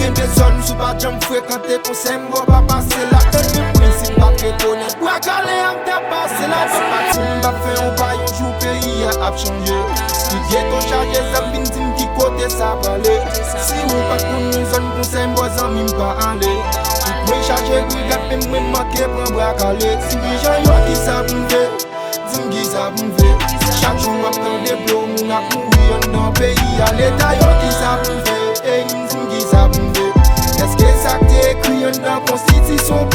gen bezon sou pa jam fréquenter conseil m'va pas passer la tête de principe pas reconnaître pour caler am ta passer la tête m'va faire un bail un jour pays a changé si ghetto chargé zambin dim qui côté ça parler si ou pas connait zone conseil m'va zami m'pa aller moi chargé regarde moi marqué prend bras calé si gens yo qui ça m've dim qui ça m've chaque jour m'attend des blocs mon a mourir dans pays à l'état yo qui ça m've dim qui ça m've est-ce que ça t'écrit dans la constitution